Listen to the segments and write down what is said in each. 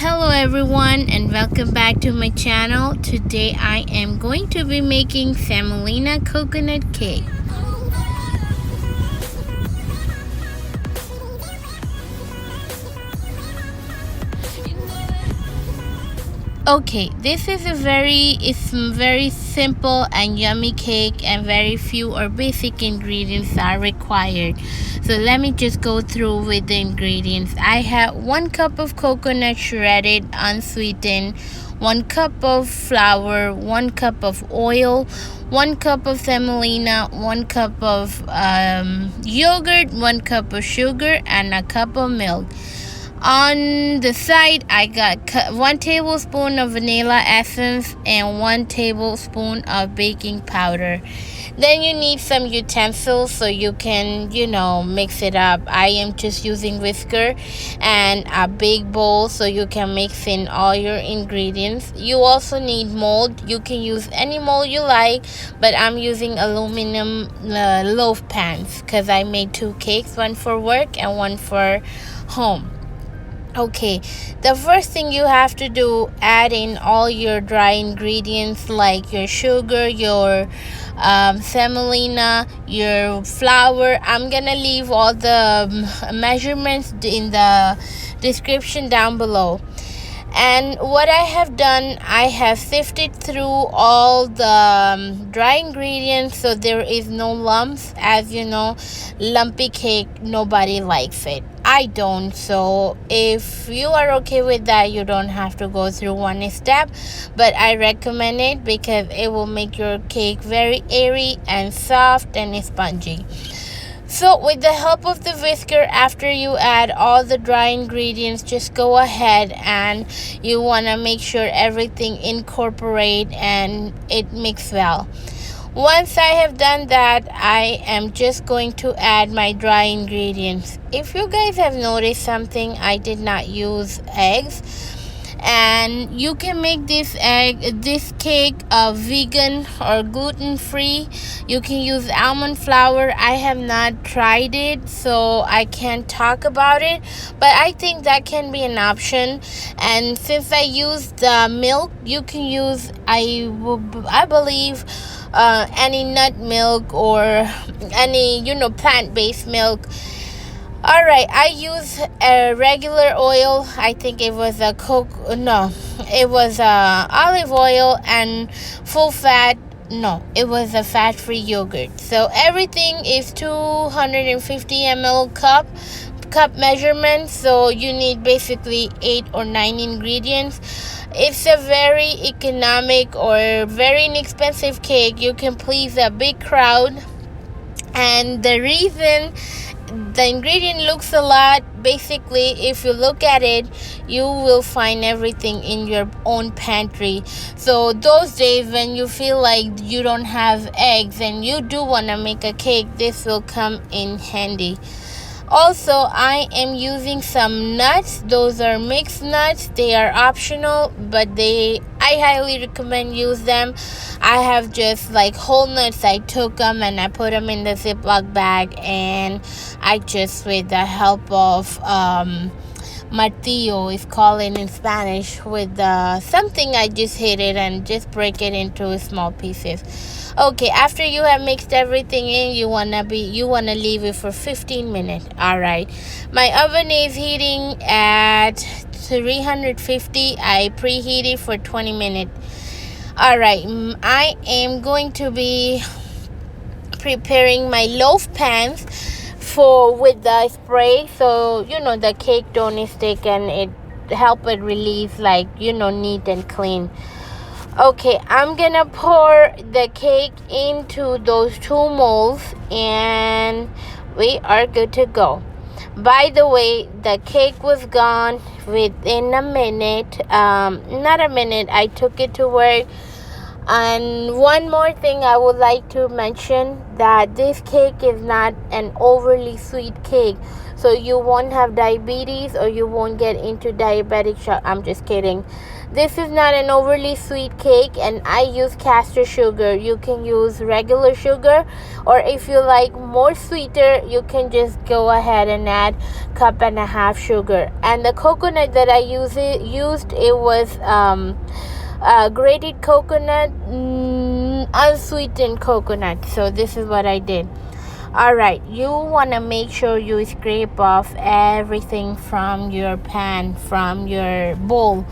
Hello everyone and welcome back to my channel. Today I am going to be making semolina coconut cake. Okay, this is very simple and yummy cake, and very few or basic ingredients are required. So let me just go through with the ingredients. I have 1 cup of coconut shredded unsweetened, 1 cup of flour, 1 cup of oil, 1 cup of semolina, 1 cup of yogurt, 1 cup of sugar, and a cup of milk. On the side, I got 1 tablespoon of vanilla essence and 1 tablespoon of baking powder. Then you need some utensils so you can, mix it up. I am just using whisker and a big bowl so you can mix in all your ingredients. You also need mold. You can use any mold you like, but I'm using aluminum loaf pans because I made 2 cakes, 1 for work and 1 for home. Okay, the first thing you have to do, add in all your dry ingredients like your sugar, your semolina, your flour. I'm gonna leave all the measurements in the description down below. And what I have done, I have sifted through all the dry ingredients so there is no lumps. As you know, lumpy cake, nobody likes it. I don't. So if you are okay with that, you don't have to go through one step. But I recommend it because it will make your cake very airy and soft and spongy. So with the help of the whisker, after you add all the dry ingredients, just go ahead and you want to make sure everything incorporate and it mix well. Once I have done that, I am just going to add my dry ingredients. If you guys have noticed something, I did not use eggs. And you can make this cake vegan or gluten-free. You can use almond flour. I have not tried it, so I can't talk about it, but I think that can be an option. And since I used milk, you can use I believe any nut milk or any plant-based milk. Alright, I use a regular oil. I think it was it was olive oil, and full fat. No, it was a fat-free yogurt. So everything is 250 ml cup measurement. So you need basically 8 or 9 ingredients. It's a very economic or very inexpensive cake. You can please a big crowd. And the reason the ingredient looks a lot, basically, if you look at it, you will find everything in your own pantry. So those days when you feel like you don't have eggs and you do want to make a cake, this will come in handy. Also, I am using some nuts. Those are mixed nuts. They are optional, but I highly recommend use them. I have just like whole nuts. I took them and I put them in the Ziploc bag, and I just, with the help of martillo is called in Spanish, with something, I just hit it and just break it into small pieces. Okay, after you have mixed everything in, you wanna leave it for 15 minutes. Alright, my oven is heating at 350. I preheat it for 20 minutes. Alright, I am going to be preparing my loaf pans with the spray, so the cake don't stick and it help it release neat and clean. Okay, I'm gonna pour the cake into those 2 molds and we are good to go. By the way, the cake was gone within a minute. Not a minute, I took it to work. And one more thing I would like to mention, that this cake is not an overly sweet cake, so you won't have diabetes or you won't get into diabetic shock. I'm just kidding. This is not an overly sweet cake, and I use caster sugar. You can use regular sugar, or if you like more sweeter, you can just go ahead and add 1.5 cups sugar. And the coconut that I used, it was grated coconut, unsweetened coconut. So this is what I did. Alright, you want to make sure you scrape off everything from your pan, from your bowl.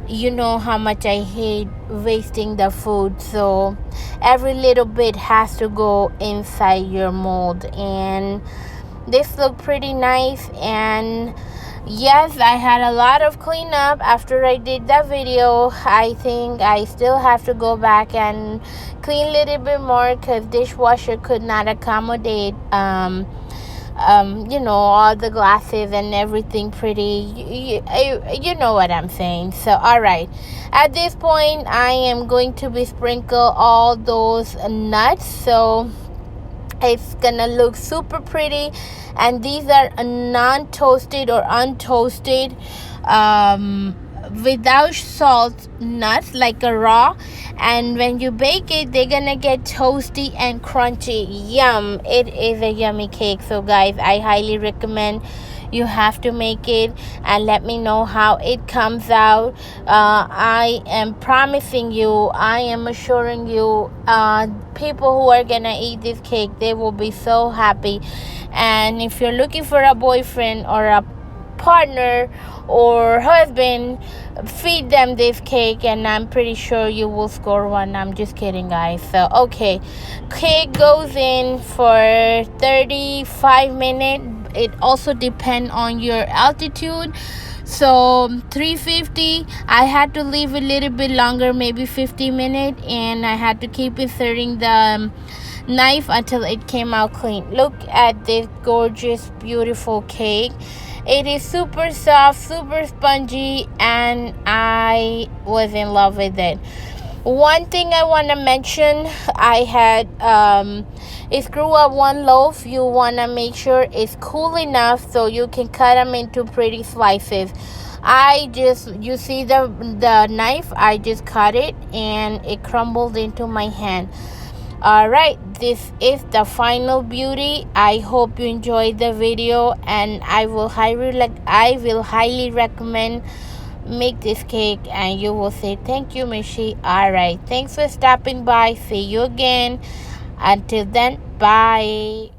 You know how much I hate wasting the food, so every little bit has to go inside your mold. And this looked pretty nice. And yes, I had a lot of cleanup after I did that video. I think I still have to go back and clean a little bit more because dishwasher could not accommodate all the glasses and everything pretty. You know what I'm saying. So all right, at this point I am going to be sprinkle all those nuts, so it's gonna look super pretty. And these are non-toasted or untoasted, without salt nuts, like a raw. And when you bake it, they're gonna get toasty and crunchy. Yum. It is a yummy cake. So guys, I highly recommend you have to make it and let me know how it comes out. I am promising you, I am assuring you, people who are gonna eat this cake, they will be so happy. And if you're looking for a boyfriend or a partner or husband, feed them this cake and I'm pretty sure you will score one. I'm just kidding, guys. So okay, cake goes in for 35 minutes. It also depends on your altitude. So 350, I had to leave a little bit longer, maybe 50 minutes, and I had to keep inserting the knife until it came out clean. Look at this gorgeous, beautiful cake. It is super soft, super spongy, and I was in love with it. One thing I want to mention, I had screw up one loaf. You want to make sure it's cool enough so you can cut them into pretty slices. You see the knife, I just cut it and it crumbled into my hand. Alright, this is the final beauty. I hope you enjoyed the video, and I will highly recommend make this cake, and you will say thank you, Mishi. Alright, thanks for stopping by. See you again. Until then, bye.